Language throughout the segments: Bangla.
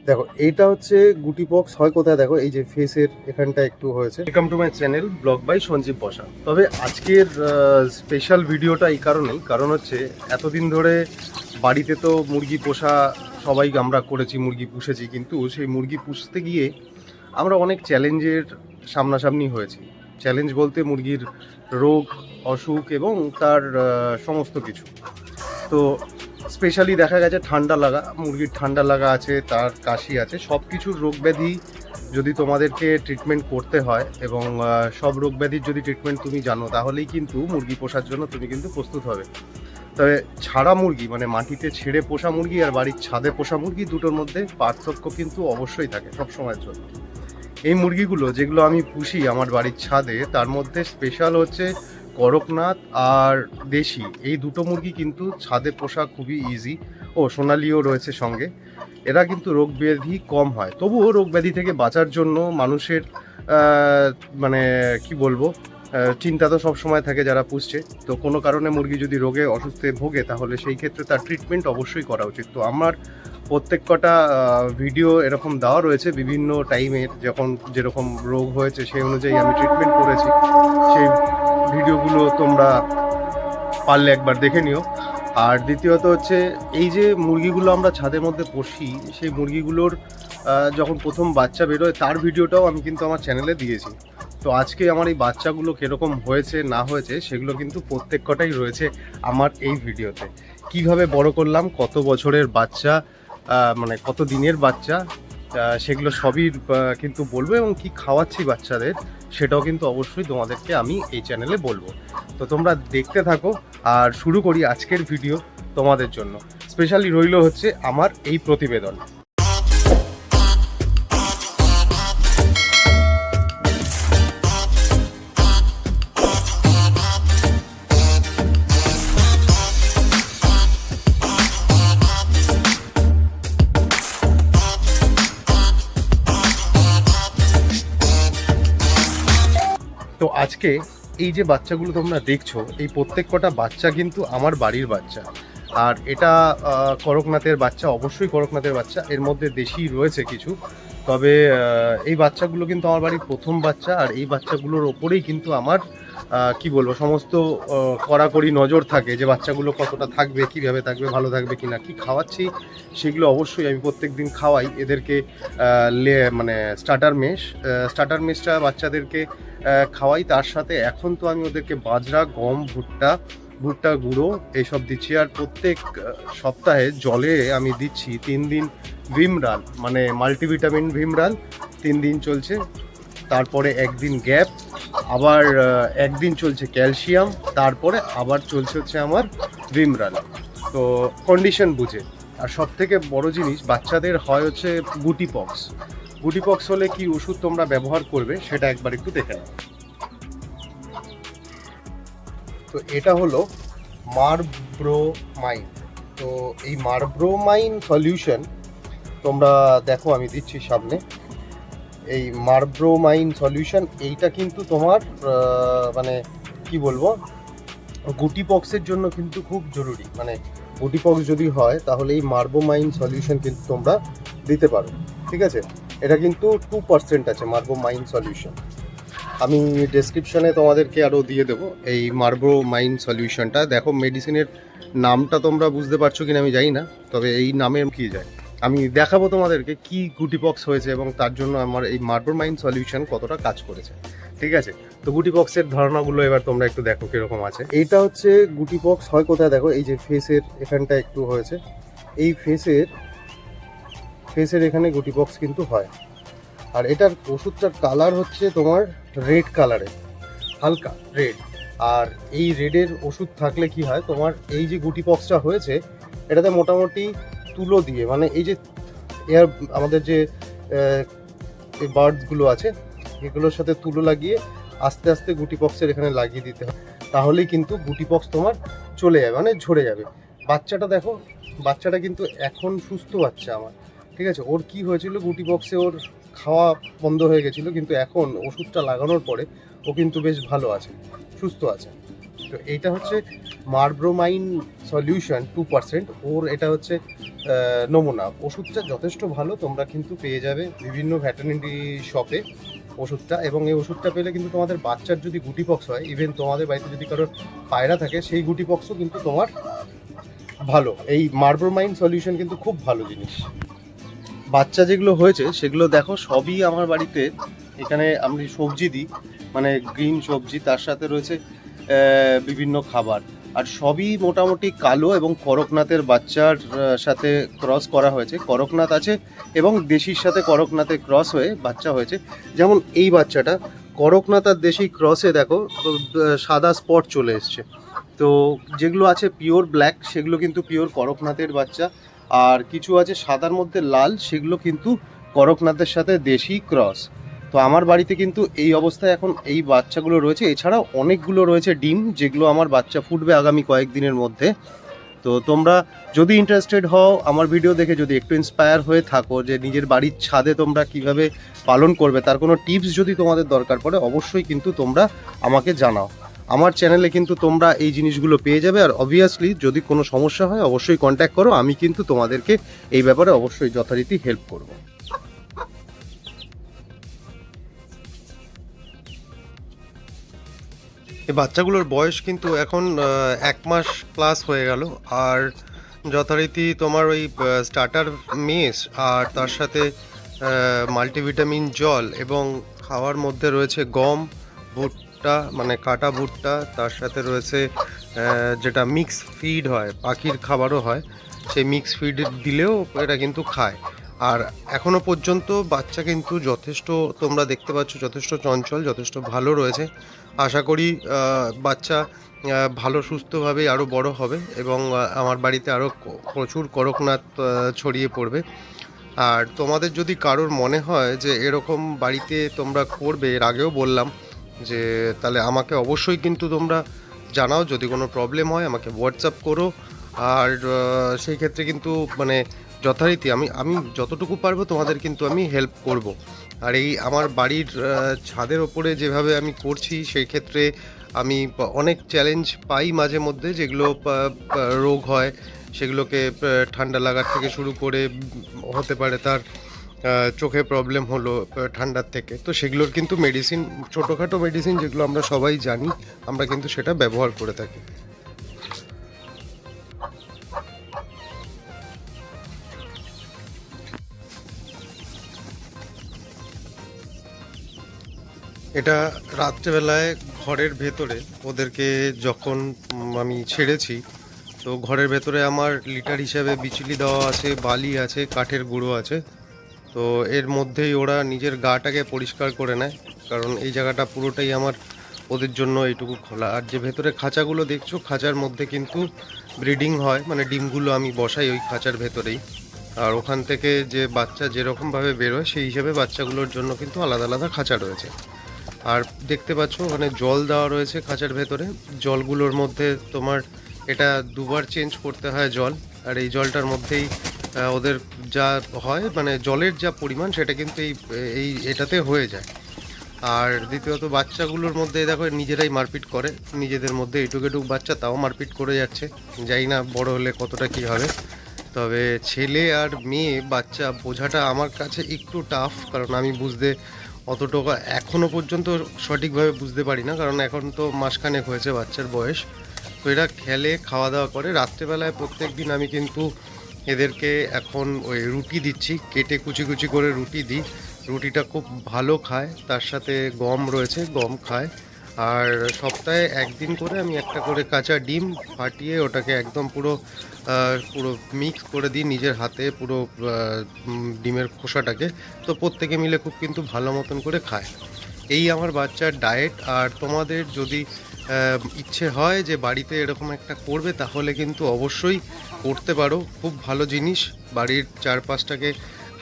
দেখো এইটা হচ্ছে গুটি পক্স হয় কোথায়, দেখো এই যে ফেসের এখানটা একটু হয়েছে। Welcome to my channel blog by Sanjib Basa. তবে আজকের স্পেশাল ভিডিওটা এই কারণেই, কারণ হচ্ছে এতদিন ধরে বাড়িতে তো মুরগি পোষা সবাই আমরা করেছি, মুরগি পুষেছি, কিন্তু সেই মুরগি পুষতে গিয়ে আমরা অনেক চ্যালেঞ্জের সামনাসামনি হয়েছি। চ্যালেঞ্জ বলতে মুরগির রোগ, অসুখ এবং তার সমস্ত কিছু। তো স্পেশালি দেখা গেছে ঠান্ডা লাগা, মুরগির ঠান্ডা লাগা আছে, তার কাশি আছে, সব কিছুর রোগ ব্যাধি যদি তোমাদেরকে ট্রিটমেন্ট করতে হয় এবং সব রোগ ব্যাধির যদি ট্রিটমেন্ট তুমি জানো, তাহলেই কিন্তু মুরগি পোষার জন্য তুমি কিন্তু প্রস্তুত হবে। তবে ছাড়া মুরগি মানে মাটিতে ছেড়ে পোষা মুরগি আর বাড়ির ছাদে পোষা মুরগি, দুটোর মধ্যে পার্থক্য কিন্তু অবশ্যই থাকে সব সময়ের জন্য। এই মুরগিগুলো যেগুলো আমি পুষি আমার বাড়ির ছাদে, তার মধ্যে স্পেশাল হচ্ছে করকনাথ আর দেশি, এই দুটো মুরগি কিন্তু ছাদে পোষা খুবই ইজি। ও সোনালিও রয়েছে সঙ্গে। এরা কিন্তু রোগ ব্যাধি কম হয়, তবুও রোগ ব্যাধি থেকে বাঁচার জন্য মানুষের মানে কি বলবো, চিন্তা তো সব সময় থাকে যারা পুষছে। তো কোনো কারণে মুরগি যদি রোগে অসুস্থে ভোগে, তাহলে সেই ক্ষেত্রে তার ট্রিটমেন্ট অবশ্যই করা উচিত। তো আমার প্রত্যেক কটা ভিডিও এরকম দেওয়া রয়েছে বিভিন্ন টাইমের, যখন যেরকম রোগ হয়েছে সেই অনুযায়ী আমি ট্রিটমেন্ট করেছি। সেই ভিডিওগুলো তোমরা পারলে একবার দেখে নিও। আর দ্বিতীয়ত হচ্ছে এই যে মুরগিগুলো আমরা ছাদের মধ্যে পুষি, সেই মুরগিগুলোর যখন প্রথম বাচ্চা বেরোয় তার ভিডিওটাও আমি কিন্তু আমার চ্যানেলে দিয়েছি। তো আজকে আমার এই বাচ্চাগুলো কীরকম হয়েছে না হয়েছে সেগুলো কিন্তু প্রত্যেক কটাই রয়েছে আমার এই ভিডিওতে। কিভাবে বড় করলাম, কত বছরের বাচ্চা, মানে কত দিনের বাচ্চা, সেগুলো সবই কিন্তু বলবো, এবং কি খাওয়াচ্ছি বাচ্চাদের সেটাও কিন্তু অবশ্যই তোমাদেরকে আমি এই চ্যানেলে বলবো। তো তোমরা দেখতে থাকো। আর শুরু করি আজকের ভিডিও। তোমাদের জন্য স্পেশালি রইল হচ্ছে আমার এই প্রতিবেদন। তো আজকে এই যে বাচ্চাগুলো তোমরা দেখছো, এই প্রত্যেক কটা বাচ্চা কিন্তু আমার বাড়ির বাচ্চা। আর এটা করকনাথের বাচ্চা, অবশ্যই করকনাথের বাচ্চা, এর মধ্যে দেশি রয়েছে কিছু। তবে এই বাচ্চাগুলো কিন্তু আমার বাড়ির প্রথম বাচ্চা। আর এই বাচ্চাগুলোর ওপরেই কিন্তু আমার কি বলবো, সমস্ত কড়াকড়ি নজর থাকে যে বাচ্চাগুলো কতটা থাকবে, কীভাবে থাকবে, ভালো থাকবে কিনা, কি খাওয়াচ্ছি সেগুলো অবশ্যই আমি প্রত্যেক দিন খাওয়াই এদেরকে। মানে স্টার্টার মেশটা বাচ্চাদেরকে খাওয়াই। তার সাথে এখন তো আমি ওদেরকে বাজরা, গম, ভুট্টা গুঁড়ো এইসব দিচ্ছি। আর প্রত্যেক সপ্তাহে জলে আমি দিচ্ছি 3 দিন ভিমরাল, মানে মাল্টিভিটামিন ভিমরাল 3 দিন চলছে। তারপরে একদিন গ্যাপ, আবার একদিন চলছে ক্যালসিয়াম, তারপরে আবার চলছে হচ্ছে আমার ভিমরাল। তো কন্ডিশন বুঝে। আর সব থেকে বড় জিনিস, বাচ্চাদের হয় হচ্ছে গুটি পক্স হলে কি ওষুধ তোমরা ব্যবহার করবে সেটা একবার একটু দেখে নাও। তো এটা হলো মারব্রোমাইন। তো এই মারব্রোমাইন সলিউশন তোমরা দেখো আমি দিচ্ছি সামনে। এই মারব্রোমাইন সলিউশন এইটা কিন্তু তোমার মানে কি বলবো, গুটি পক্সের জন্য কিন্তু খুব জরুরি। মানে গুটি পক্স যদি হয় তাহলে এই মারব্রোমাইন সলিউশন কিন্তু তোমরা দিতে পারো, ঠিক আছে। এটা কিন্তু 2% আছে মারব্রোমাইন সলিউশন। আমি ডেসক্রিপশানে তোমাদেরকে আরও দিয়ে দেবো এই মারব্রোমাইন সলিউশনটা। দেখো মেডিসিনের নামটা তোমরা বুঝতে পারছো কিনা আমি জানি না, তবে এই নামে কি যায় আমি দেখাবো তোমাদেরকে কি গুটি পক্স হয়েছে এবং তার জন্য আমার এই মারব্রোমাইন সলিউশন কতটা কাজ করেছে, ঠিক আছে। তো গুটি পক্সের ধারণাগুলো এবার তোমরা একটু দেখো কীরকম আছে। এইটা হচ্ছে গুটি পক্স হয় কোথায়, দেখো এই যে ফেসের এখানটা একটু হয়েছে। এই ফেসের এখানে গুটি পক্স কিন্তু হয়। আর এটার ওষুধটার কালার হচ্ছে তোমার রেড কালারের, হালকা রেড। আর এই রেডের ওষুধ থাকলে কি হয়, তোমার এই যে গুটি পক্সটা হয়েছে এটাতে মোটামুটি তুলো দিয়ে, মানে এই যে আমাদের যে এই বার্ডসগুলো আছে এগুলোর সাথে তুলো লাগিয়ে আস্তে আস্তে গুটি পক্সের এখানে লাগিয়ে দিতে হয়, তাহলেই কিন্তু গুটি পক্স তোমার চলে যাবে, মানে ঝরে যাবে। বাচ্চাটা দেখো, বাচ্চাটা কিন্তু এখন সুস্থ বাচ্চা আমার, ঠিক আছে। ওর কি হয়েছিল, গুটি পক্সে ওর খাওয়া বন্ধ হয়ে গেছিলো, কিন্তু এখন ওষুধটা লাগানোর পরে ও কিন্তু বেশ ভালো আছে, সুস্থ আছে। তো এইটা হচ্ছে মার্ব্রোমাইন সলিউশন 2%, ওর এটা হচ্ছে নমুনা। ওষুধটা যথেষ্ট ভালো, তোমরা কিন্তু পেয়ে যাবে বিভিন্ন ভেটেরিনারি শপে ওষুধটা। এবং এই ওষুধটা পেলে কিন্তু তোমাদের বাচ্চার যদি গুটিপক্স হয়, ইভেন তোমাদের বাড়িতে যদি কারোর পায়রা থাকে, সেই গুটিপক্সও কিন্তু তোমার ভালো। এই মার্ব্রোমাইন সলিউশন কিন্তু খুব ভালো জিনিস। বাচ্চা যেগুলো হয়েছে সেগুলো দেখো সবই আমার বাড়িতে, এখানে আমি সবজি দিই, মানে গ্রিন সবজি, তার সাথে রয়েছে বিভিন্ন খাবার, আর সবই মোটামুটি কালো এবং করকনাথের বাচ্চার সাথে ক্রস করা হয়েছে। করকনাথ আছে এবং দেশির সাথে করকনাথের ক্রস হয়ে বাচ্চা হয়েছে। যেমন এই বাচ্চাটা করকনাথ আর দেশি ক্রসে দেখো সাদা স্পট চলে এসছে। তো যেগুলো আছে পিওর ব্ল্যাক সেগুলো কিন্তু পিওর করকনাথের বাচ্চা, আর কিছু আছে সাদার মধ্যে লাল, সেগুলো কিন্তু করকনাথের সাথে দেশি ক্রস। তো আমার বাড়িতে কিন্তু এই অবস্থায় এখন এই বাচ্চাগুলো রয়েছে। এছাড়াও অনেকগুলো রয়েছে ডিম, যেগুলো আমার বাচ্চা ফুটবে আগামী কয়েকদিনের মধ্যে। তো তোমরা যদি ইন্টারেস্টেড হও, আমার ভিডিও দেখে যদি একটু ইন্সপায়ার হয়ে থাকো যে নিজের বাড়ির ছাদে তোমরা কিভাবে পালন করবে, তার কোনো টিপস যদি তোমাদের দরকার পড়ে, অবশ্যই কিন্তু তোমরা আমাকে জানাও। আমার চ্যানেলে কিন্তু তোমরা এই জিনিসগুলো পেয়ে যাবে। আর অবভিয়াসলি যদি কোনো সমস্যা হয় অবশ্যই কন্ট্যাক্ট করো, আমি কিন্তু তোমাদেরকে এই ব্যাপারে অবশ্যই যথারীতি হেল্প করব। এই বাচ্চাগুলোর বয়স কিন্তু এখন 1 মাস প্লাস হয়ে গেল। আর যথারীতি তোমার ওই স্টার্টার মেস আর তার সাথে মাল্টিভিটামিন জল এবং খাওয়ার মধ্যে রয়েছে গম, ভুট্টা মানে কাটা ভুট্টা, তার সাথে রয়েছে যেটা মিক্স ফিড হয়, পাখির খাবারও হয়, সেই মিক্স ফিড দিলেও এটা কিন্তু খায়। আর এখনো পর্যন্ত বাচ্চা কিন্তু যথেষ্ট, তোমরা দেখতে পাচ্ছ, যথেষ্ট চঞ্চল, যথেষ্ট ভালো রয়েছে। আশা করি বাচ্চা ভালো সুস্থভাবে আরও বড় হবে এবং আমার বাড়িতে আরও প্রচুর করকনাথ ছড়িয়ে পড়বে। আর তোমাদের যদি কারোর মনে হয় যে এরকম বাড়িতে তোমরা করবে, এর আগেও বললাম যে তাহলে আমাকে অবশ্যই কিন্তু তোমরা জানাও। যদি কোনো প্রবলেম হয় আমাকে হোয়াটসঅ্যাপ করো। আর সেই ক্ষেত্রে কিন্তু মানে যথারীতি আমি যতটুকু পারবো তোমাদের কিন্তু আমি হেল্প করব। আর এই আমার বাড়ির ছাদের ওপরে যেভাবে আমি করছি, সেই ক্ষেত্রে আমি অনেক চ্যালেঞ্জ পাই মাঝে মধ্যে, যেগুলো রোগ হয়, সেগুলোকে ঠান্ডা লাগার থেকে শুরু করে হতে পারে তার চোখে প্রবলেম হলো ঠান্ডার থেকে। তো সেগুলোর কিন্তু মেডিসিন, ছোটোখাটো মেডিসিন যেগুলো আমরা সবাই জানি, আমরা কিন্তু সেটা ব্যবহার করে থাকি। এটা রাত্রেবেলায় ঘরের ভেতরে ওদেরকে যখন আমি ছেড়েছি, তো ঘরের ভেতরে আমার লিটার হিসাবে বিচুলি দেওয়া আছে, বালি আছে, কাঠের গুঁড়ো আছে। তো এর মধ্যেই ওরা নিজের গাটাকে পরিষ্কার করে নেয়, কারণ এই জায়গাটা পুরোটাই আমার ওদের জন্য এইটুকু খোলা। আর যে ভেতরে খাঁচাগুলো দেখছো, খাঁচার মধ্যে কিন্তু ব্রিডিং হয়, মানে ডিমগুলো আমি বসাই ওই খাঁচার ভেতরেই। আর ওখান থেকে যে বাচ্চা যেরকমভাবে বেরোয়, সেই হিসেবে বাচ্চাগুলোর জন্য কিন্তু আলাদা আলাদা খাঁচা রয়েছে। আর দেখতে পাচ্ছ ওখানে জল দেওয়া রয়েছে খাঁচার ভেতরে। জলগুলোর মধ্যে তোমার এটা দুবার চেঞ্জ করতে হয় জল। আর এই জলটার মধ্যেই ওদের যা হয়, মানে জলের যা পরিমাণ, সেটা কিন্তু এটাতে হয়ে যায়। আর দ্বিতীয়ত বাচ্চাগুলোর মধ্যে দেখো নিজেরাই মারপিট করে, নিজেদের মধ্যে এটুক বাচ্চা তাও মারপিট করে যাচ্ছে। জানি না বড় হলে কতটা কি হবে। তবে ছেলে আর মেয়ে বাচ্চা বোঝাটা আমার কাছে একটু টাফ, কারণ আমি বুঝতে অতটুকু এখনও পর্যন্ত সঠিকভাবে বুঝতে পারি না, কারণ এখন তো মাসখানেক হয়েছে বাচ্চার বয়স। তো এরা খেলে, খাওয়া দাওয়া করে। রাত্রেবেলায় প্রত্যেক দিন আমি কিন্তু এদেরকে এখন ওই রুটি দিচ্ছি, কেটে কুচি কুচি করে রুটি দিই। রুটিটা খুব ভালো খায়, তার সাথে গম রয়েছে, গম খায়। আর সপ্তাহে একদিন করে আমি একটা করে কাঁচা ডিম ফাটিয়ে ওটাকে একদম পুরো মিক্স করে দিই নিজের হাতে, পুরো ডিমের খোসাটাকে। তো প্রত্যেকে মিলে খুব কিন্তু ভালো মতন করে খায়। এই আমার বাচ্চার ডায়েট। আর তোমাদের যদি ইচ্ছে হয় যে বাড়িতে এরকম একটা করবে, তাহলে কিন্তু অবশ্যই করতে পারো। খুব ভালো জিনিস। বাড়ির চারপাশটাকে,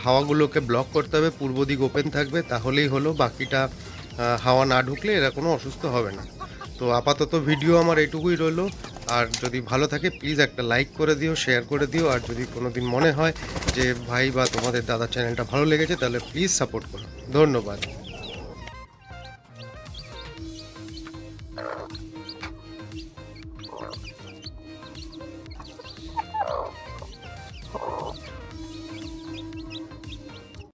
হাওয়াগুলোকে ব্লক করতে হবে, পূর্ব দিক ওপেন থাকবে, তাহলেই হলো। বাকিটা হাওয়া না ঢুকলে এরা কোনো অসুস্থ হবে না। তো আপাতত ভিডিও আমার এইটুকুই রইলো। আর যদি ভালো থাকে প্লিজ একটা লাইক করে দিও, শেয়ার করে দিও। আর যদি কোনো দিন মনে হয় যে ভাই বা তোমাদের দাদার চ্যানেলটা ভালো লেগেছে, তাহলে প্লিজ সাপোর্ট করো। ধন্যবাদ।